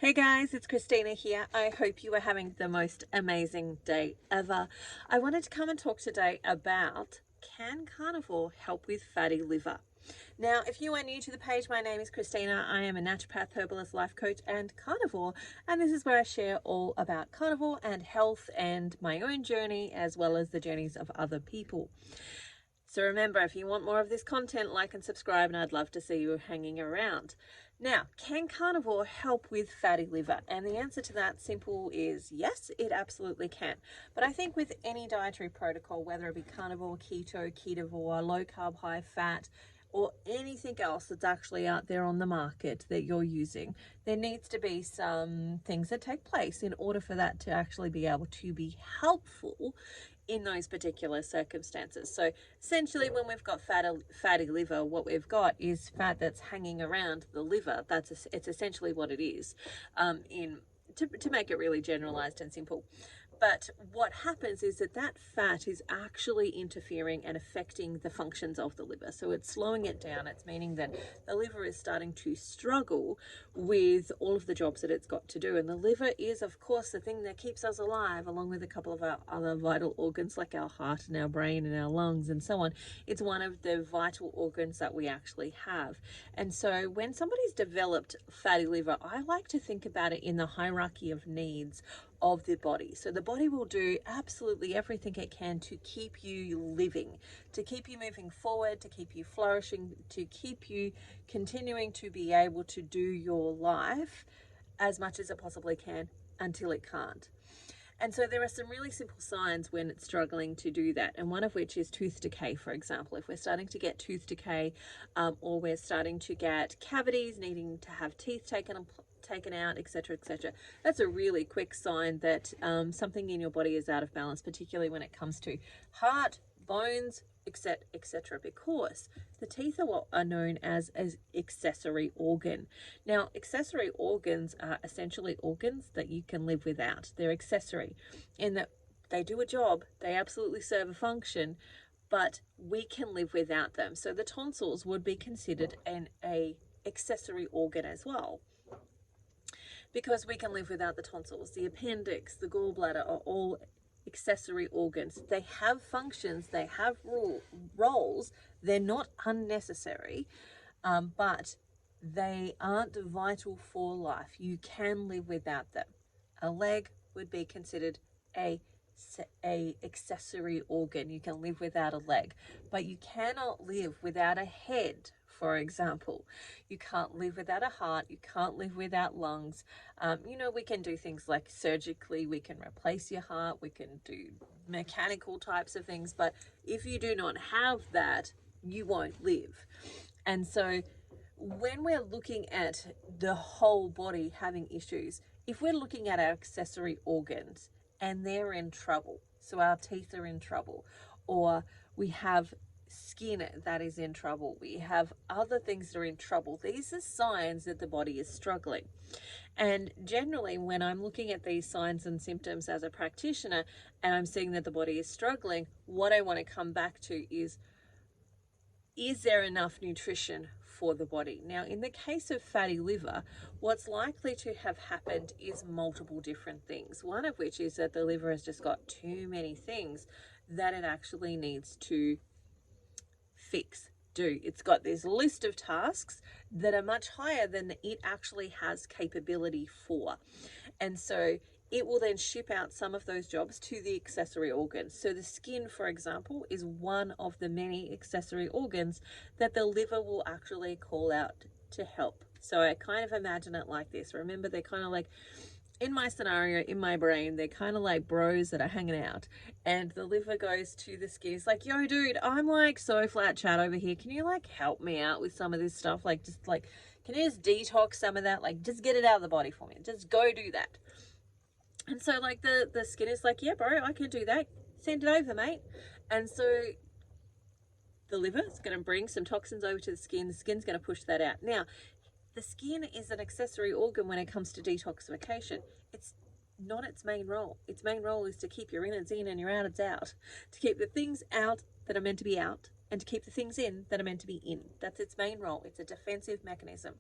Hey guys, it's Christina here. I hope you are having the most amazing day ever. I wanted to come and talk today about, can carnivore help with fatty liver? Now, if you are new to the page, my name is Christina. I am a naturopath, herbalist, life coach, and carnivore. And this is where I share all about carnivore and health and my own journey, as well as the journeys of other people. So remember, if you want more of this content, like and subscribe, and I'd love to see you hanging around. Now, can carnivore help with fatty liver? And the answer to that simple is yes, it absolutely can. But I think with any dietary protocol, whether it be carnivore, keto, ketovore, low carb, high fat, or anything else that's actually out there on the market that you're using, there needs to be some things that take place in order for that to actually be able to be helpful in those particular circumstances. So essentially, when we've got fatty liver, what we've got is fat that's hanging around the liver. It's essentially what it is, to make it really generalized and simple. But what happens is that fat is actually interfering and affecting the functions of the liver. So it's slowing it down. It's meaning that the liver is starting to struggle with all of the jobs that it's got to do. And the liver is, of course, the thing that keeps us alive, along with a couple of our other vital organs like our heart and our brain and our lungs and so on. It's one of the vital organs that we actually have. And so when somebody's developed fatty liver, I like to think about it in the hierarchy of needs of the body. So the body will do absolutely everything it can to keep you living, to keep you moving forward, to keep you flourishing, to keep you continuing to be able to do your life as much as it possibly can until it can't. And so there are some really simple signs when it's struggling to do that. And one of which is tooth decay, for example. If we're starting to get tooth decay, or we're starting to get cavities, needing to have teeth taken out, etc., etc., that's a really quick sign that something in your body is out of balance, particularly when it comes to heart, bones, etc., etc., because the teeth are what are known as accessory organ. Now, accessory organs are essentially organs that you can live without. They're accessory in that they do a job, they absolutely serve a function, but we can live without them. So the tonsils would be considered an accessory organ as well, because we can live without the tonsils. The appendix, the gallbladder are all accessory organs. They have functions, they have roles, they're not unnecessary, but they aren't vital for life. You can live without them. A leg would be considered a accessory organ. You can live without a leg, but you cannot live without a head, for example. You can't live without a heart. You can't live without lungs. We can do things like surgically, we can replace your heart, we can do mechanical types of things, but if you do not have that, you won't live. And so when we're looking at the whole body having issues, if we're looking at our accessory organs and they're in trouble, so our teeth are in trouble, or we have skin that is in trouble, we have other things that are in trouble, these are signs that the body is struggling. And generally, when I'm looking at these signs and symptoms as a practitioner and I'm seeing that the body is struggling, what I want to come back to is there enough nutrition for the body? Now, in the case of fatty liver, what's likely to have happened is multiple different things. One of which is that the liver has just got too many things that it actually needs to do. It's got this list of tasks that are much higher than it actually has capability for. And so it will then ship out some of those jobs to the accessory organs. So the skin, for example, is one of the many accessory organs that the liver will actually call out to help. So I kind of imagine it like this. Remember, they're kind of like, in my scenario, in my brain, they're kind of like bros that are hanging out, and the liver goes to the skin. It's like, yo, dude, I'm like so flat chat over here. Can you like help me out with some of this stuff? Like, just like, can you just detox some of that? Like, just get it out of the body for me. Just go do that. And so like the skin is like, yeah, bro, I can do that. Send it over, mate. And so the liver is going to bring some toxins over to the skin. The skin's going to push that out. Now, the skin is an accessory organ when it comes to detoxification. It's not its main role. Its main role is to keep your innards in and your outards out, to keep the things out that are meant to be out, and to keep the things in that are meant to be in. That's its main role. It's a defensive mechanism.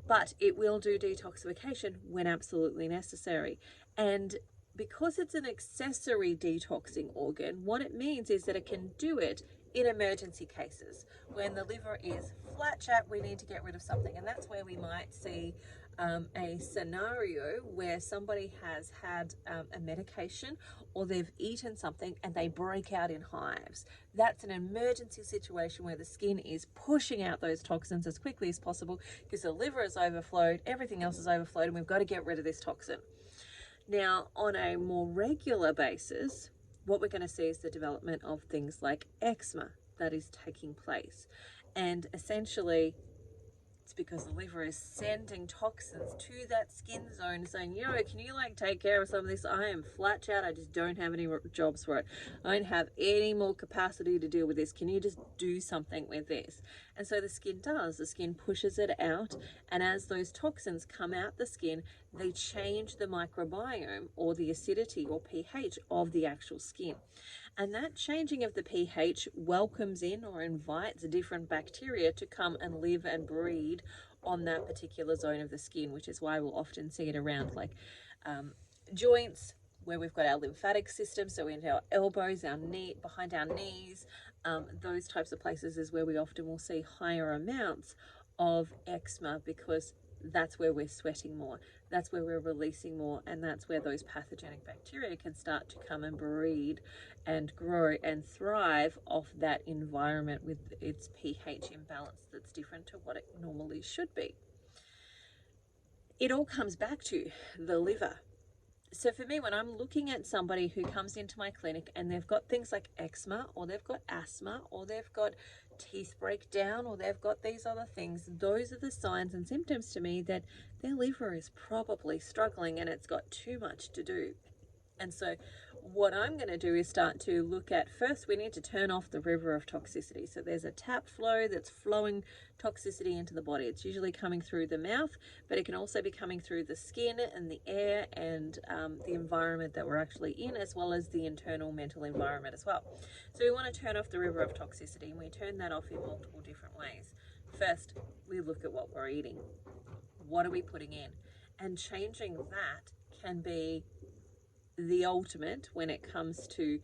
but it will do detoxification when absolutely necessary. And because it's an accessory detoxing organ, what it means is that it can do it in emergency cases when the liver is flat chat, we need to get rid of something. And that's where we might see a scenario where somebody has had a medication or they've eaten something and they break out in hives. That's an emergency situation where the skin is pushing out those toxins as quickly as possible because the liver is overflowed, everything else is overflowed, and we've got to get rid of this toxin. Now, on a more regular basis, what we're going to see is the development of things like eczema that is taking place. And essentially, it's because the liver is sending toxins to that skin zone saying, yo, can you like take care of some of this? I am flat out. I just don't have any jobs for it. I don't have any more capacity to deal with this. Can you just do something with this? And so the skin does. The skin pushes it out. And as those toxins come out the skin, they change the microbiome or the acidity or pH of the actual skin. And that changing of the pH welcomes in or invites different bacteria to come and live and breed on that particular zone of the skin, which is why we'll often see it around like joints, where we've got our lymphatic system, so into our elbows, our knee, behind our knees, those types of places is where we often will see higher amounts of eczema, because that's where we're sweating more, that's where we're releasing more, and that's where those pathogenic bacteria can start to come and breed and grow and thrive off that environment with its pH imbalance that's different to what it normally should be. It all comes back to the liver. So for me, when I'm looking at somebody who comes into my clinic and they've got things like eczema, or they've got asthma, or they've got teeth breakdown, or they've got these other things, those are the signs and symptoms to me that their liver is probably struggling and it's got too much to do. And so what I'm going to do is start to look at, first we need to turn off the river of toxicity. So there's a tap flow that's flowing toxicity into the body. It's usually coming through the mouth, but it can also be coming through the skin and the air and the environment that we're actually in, as well as the internal mental environment as well. So we want to turn off the river of toxicity, and we turn that off in multiple different ways. First, we look at what we're eating. What are we putting in? And changing that can be the ultimate when it comes to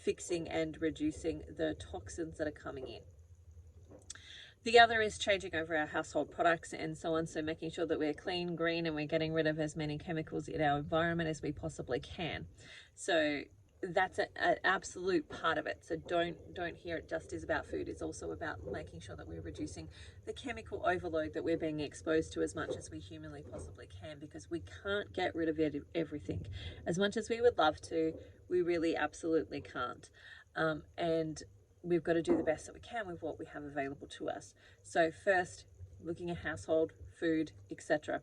fixing and reducing the toxins that are coming in. The other is changing over our household products and so on, so making sure that we're clean, green, and we're getting rid of as many chemicals in our environment as we possibly can. So that's an absolute part of it. So don't hear it just is about food. It's also about making sure that we're reducing the chemical overload that we're being exposed to as much as we humanly possibly can, because we can't get rid of everything. As much as we would love to, we really absolutely can't. And we've got to do the best that we can with what we have available to us. So first, looking at household, food, etc.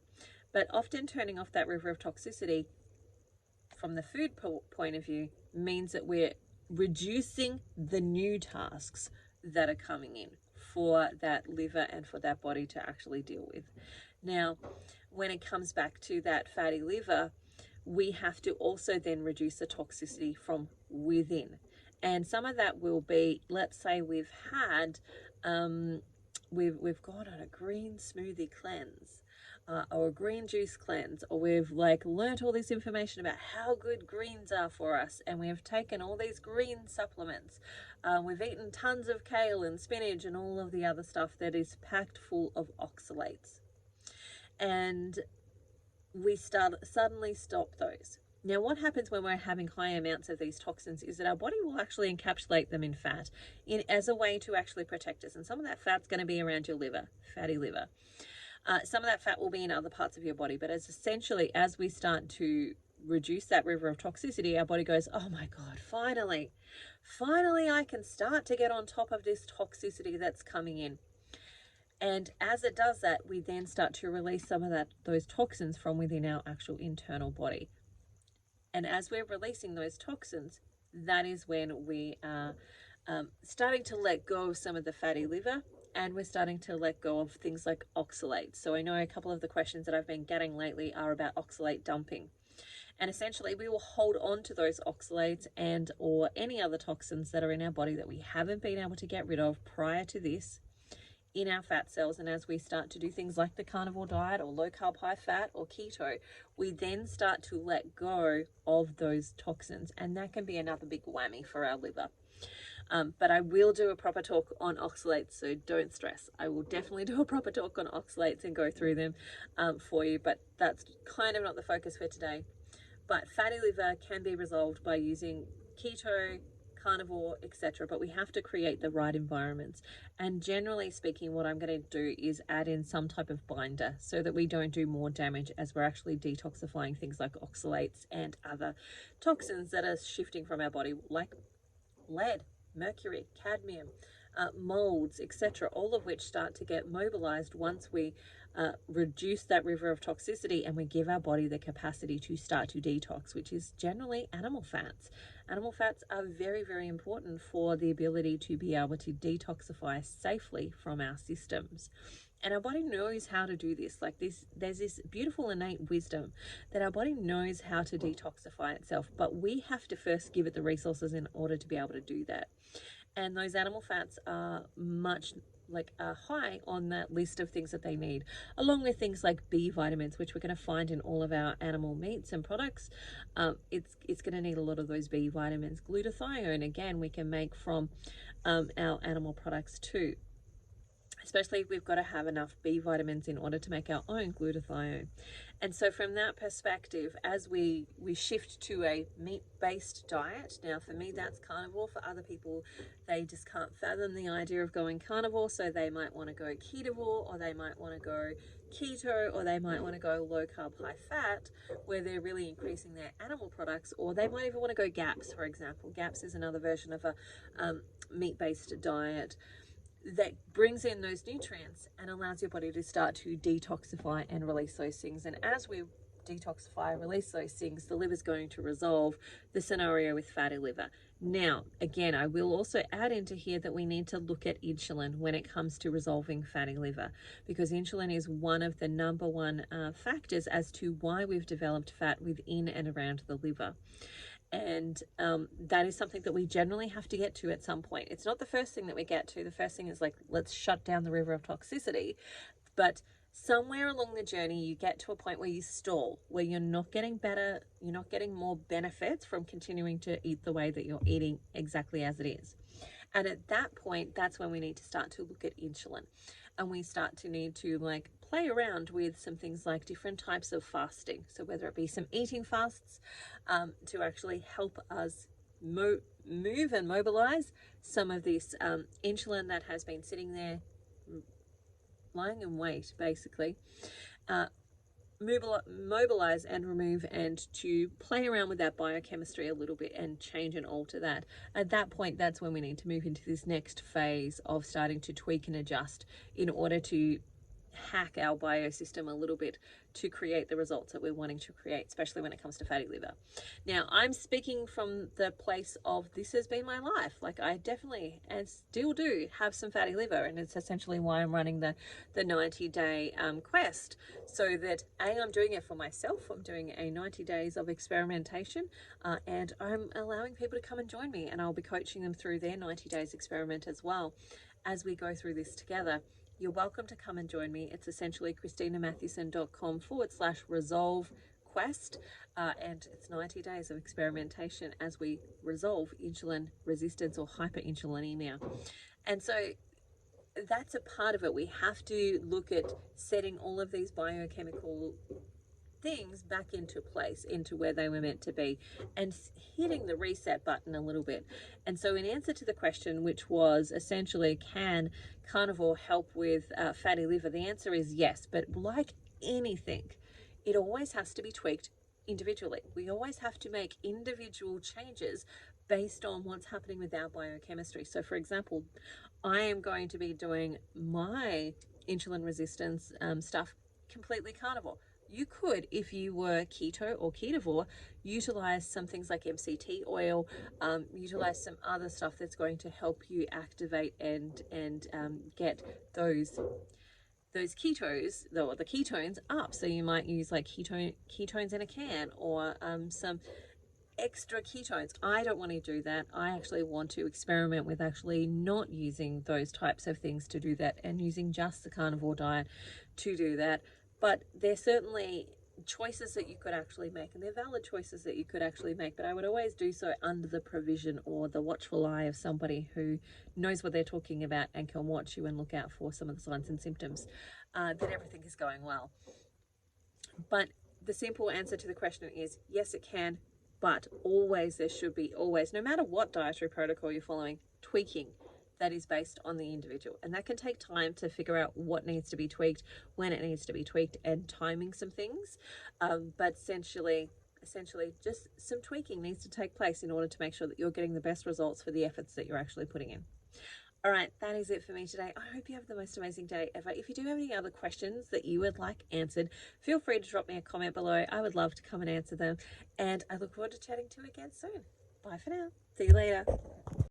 But often turning off that river of toxicity from the food point of view means that we're reducing the new tasks that are coming in for that liver and for that body to actually deal with. Now, when it comes back to that fatty liver, we have to also then reduce the toxicity from within. And some of that will be, let's say we've had, we've gone on a green smoothie cleanse, or a green juice cleanse, or we've like learnt all this information about how good greens are for us, and we've taken all these green supplements. We've eaten tons of kale and spinach and all of the other stuff that is packed full of oxalates. And we suddenly stop those. Now, what happens when we're having high amounts of these toxins is that our body will actually encapsulate them in fat as a way to actually protect us. And some of that fat's going to be around your liver, fatty liver. Some of that fat will be in other parts of your body. But as we start to reduce that river of toxicity, our body goes, oh my God, finally I can start to get on top of this toxicity that's coming in. And as it does that, we then start to release some of those toxins from within our actual internal body. And as we're releasing those toxins, that is when we are starting to let go of some of the fatty liver, and we're starting to let go of things like oxalates. So I know a couple of the questions that I've been getting lately are about oxalate dumping. And essentially we will hold on to those oxalates and or any other toxins that are in our body that we haven't been able to get rid of prior to this in our fat cells, and as we start to do things like the carnivore diet or low carb, high fat or keto, we then start to let go of those toxins, and that can be another big whammy for our liver. But I will do a proper talk on oxalates, so don't stress. I will definitely do a proper talk on oxalates and go through them for you, but that's kind of not the focus for today. But fatty liver can be resolved by using keto, carnivore, etc. But we have to create the right environments. And generally speaking, what I'm going to do is add in some type of binder so that we don't do more damage as we're actually detoxifying things like oxalates and other toxins that are shifting from our body, like lead, mercury, cadmium, molds, etc., all of which start to get mobilized once we reduce that river of toxicity and we give our body the capacity to start to detox, which is generally animal fats. Animal fats are very, very important for the ability to be able to detoxify safely from our systems. And our body knows how to do this. Like this, there's this beautiful innate wisdom that our body knows how to detoxify itself, but we have to first give it the resources in order to be able to do that. And those animal fats are much high on that list of things that they need, along with things like B vitamins, which we're going to find in all of our animal meats and products. It's going to need a lot of those B vitamins. Glutathione, again, we can make from our animal products too. Especially if we've got to have enough B vitamins in order to make our own glutathione. And so from that perspective, as we shift to a meat-based diet, now for me that's carnivore, for other people they just can't fathom the idea of going carnivore, so they might want to go ketovore, or they might want to go keto, or they might want to go low carb, high fat, where they're really increasing their animal products, or they might even want to go GAPS, for example. GAPS is another version of a meat-based diet that brings in those nutrients and allows your body to start to detoxify and release those things. And as we detoxify, release those things, the liver's going to resolve the scenario with fatty liver. Now, again, I will also add into here that we need to look at insulin when it comes to resolving fatty liver, because insulin is one of the number one factors as to why we've developed fat within and around the liver. And that is something that we generally have to get to at some point. It's not the first thing that we get to. The first thing is like, let's shut down the river of toxicity. But somewhere along the journey, you get to a point where you stall, where you're not getting better, you're not getting more benefits from continuing to eat the way that you're eating exactly as it is. And at that point, that's when we need to start to look at insulin. And we start to need to play around with some things like different types of fasting. So whether it be some eating fasts to actually help us move and mobilize some of this insulin that has been sitting there lying in wait, basically. Mobilize and remove, and to play around with that biochemistry a little bit and change and alter that. At that point, that's when we need to move into this next phase of starting to tweak and adjust in order to hack our biosystem a little bit to create the results that we're wanting to create, especially when it comes to fatty liver. Now, I'm speaking from the place of this has been my life. Like, I definitely and still do have some fatty liver, and it's essentially why I'm running the 90-day quest, so that I'm doing it for myself. I'm doing a 90 days of experimentation, and I'm allowing people to come and join me, and I'll be coaching them through their 90 days experiment as well as we go through this together. You're welcome to come and join me. It's essentially christinamatthewson.com/resolve quest, and it's 90 days of experimentation as we resolve insulin resistance or hyperinsulinemia. And so that's a part of it. We have to look at setting all of these biochemical things back into place, into where they were meant to be, and hitting the reset button a little bit. And so in answer to the question, which was essentially, can carnivore help with fatty liver? The answer is yes, but like anything, it always has to be tweaked individually. We always have to make individual changes based on what's happening with our biochemistry. So for example, I am going to be doing my insulin resistance stuff completely carnivore. You could, if you were keto or ketovore, utilize some things like MCT oil, utilize some other stuff that's going to help you activate and get those ketos, or the ketones up. So you might use like ketones in a can, or some extra ketones. I don't want to do that. I actually want to experiment with actually not using those types of things to do that and using just the carnivore diet to do that. But there's certainly choices that you could actually make, and they're valid choices that you could actually make, but I would always do so under the provision or the watchful eye of somebody who knows what they're talking about and can watch you and look out for some of the signs and symptoms that everything is going well. But the simple answer to the question is yes, it can, but always there should be, always, no matter what dietary protocol you're following, tweaking that is based on the individual. And that can take time to figure out what needs to be tweaked, when it needs to be tweaked, and timing some things. But essentially just some tweaking needs to take place in order to make sure that you're getting the best results for the efforts that you're actually putting in. All right, that is it for me today. I hope you have the most amazing day ever. If you do have any other questions that you would like answered, feel free to drop me a comment below. I would love to come and answer them. And I look forward to chatting to you again soon. Bye for now. See you later.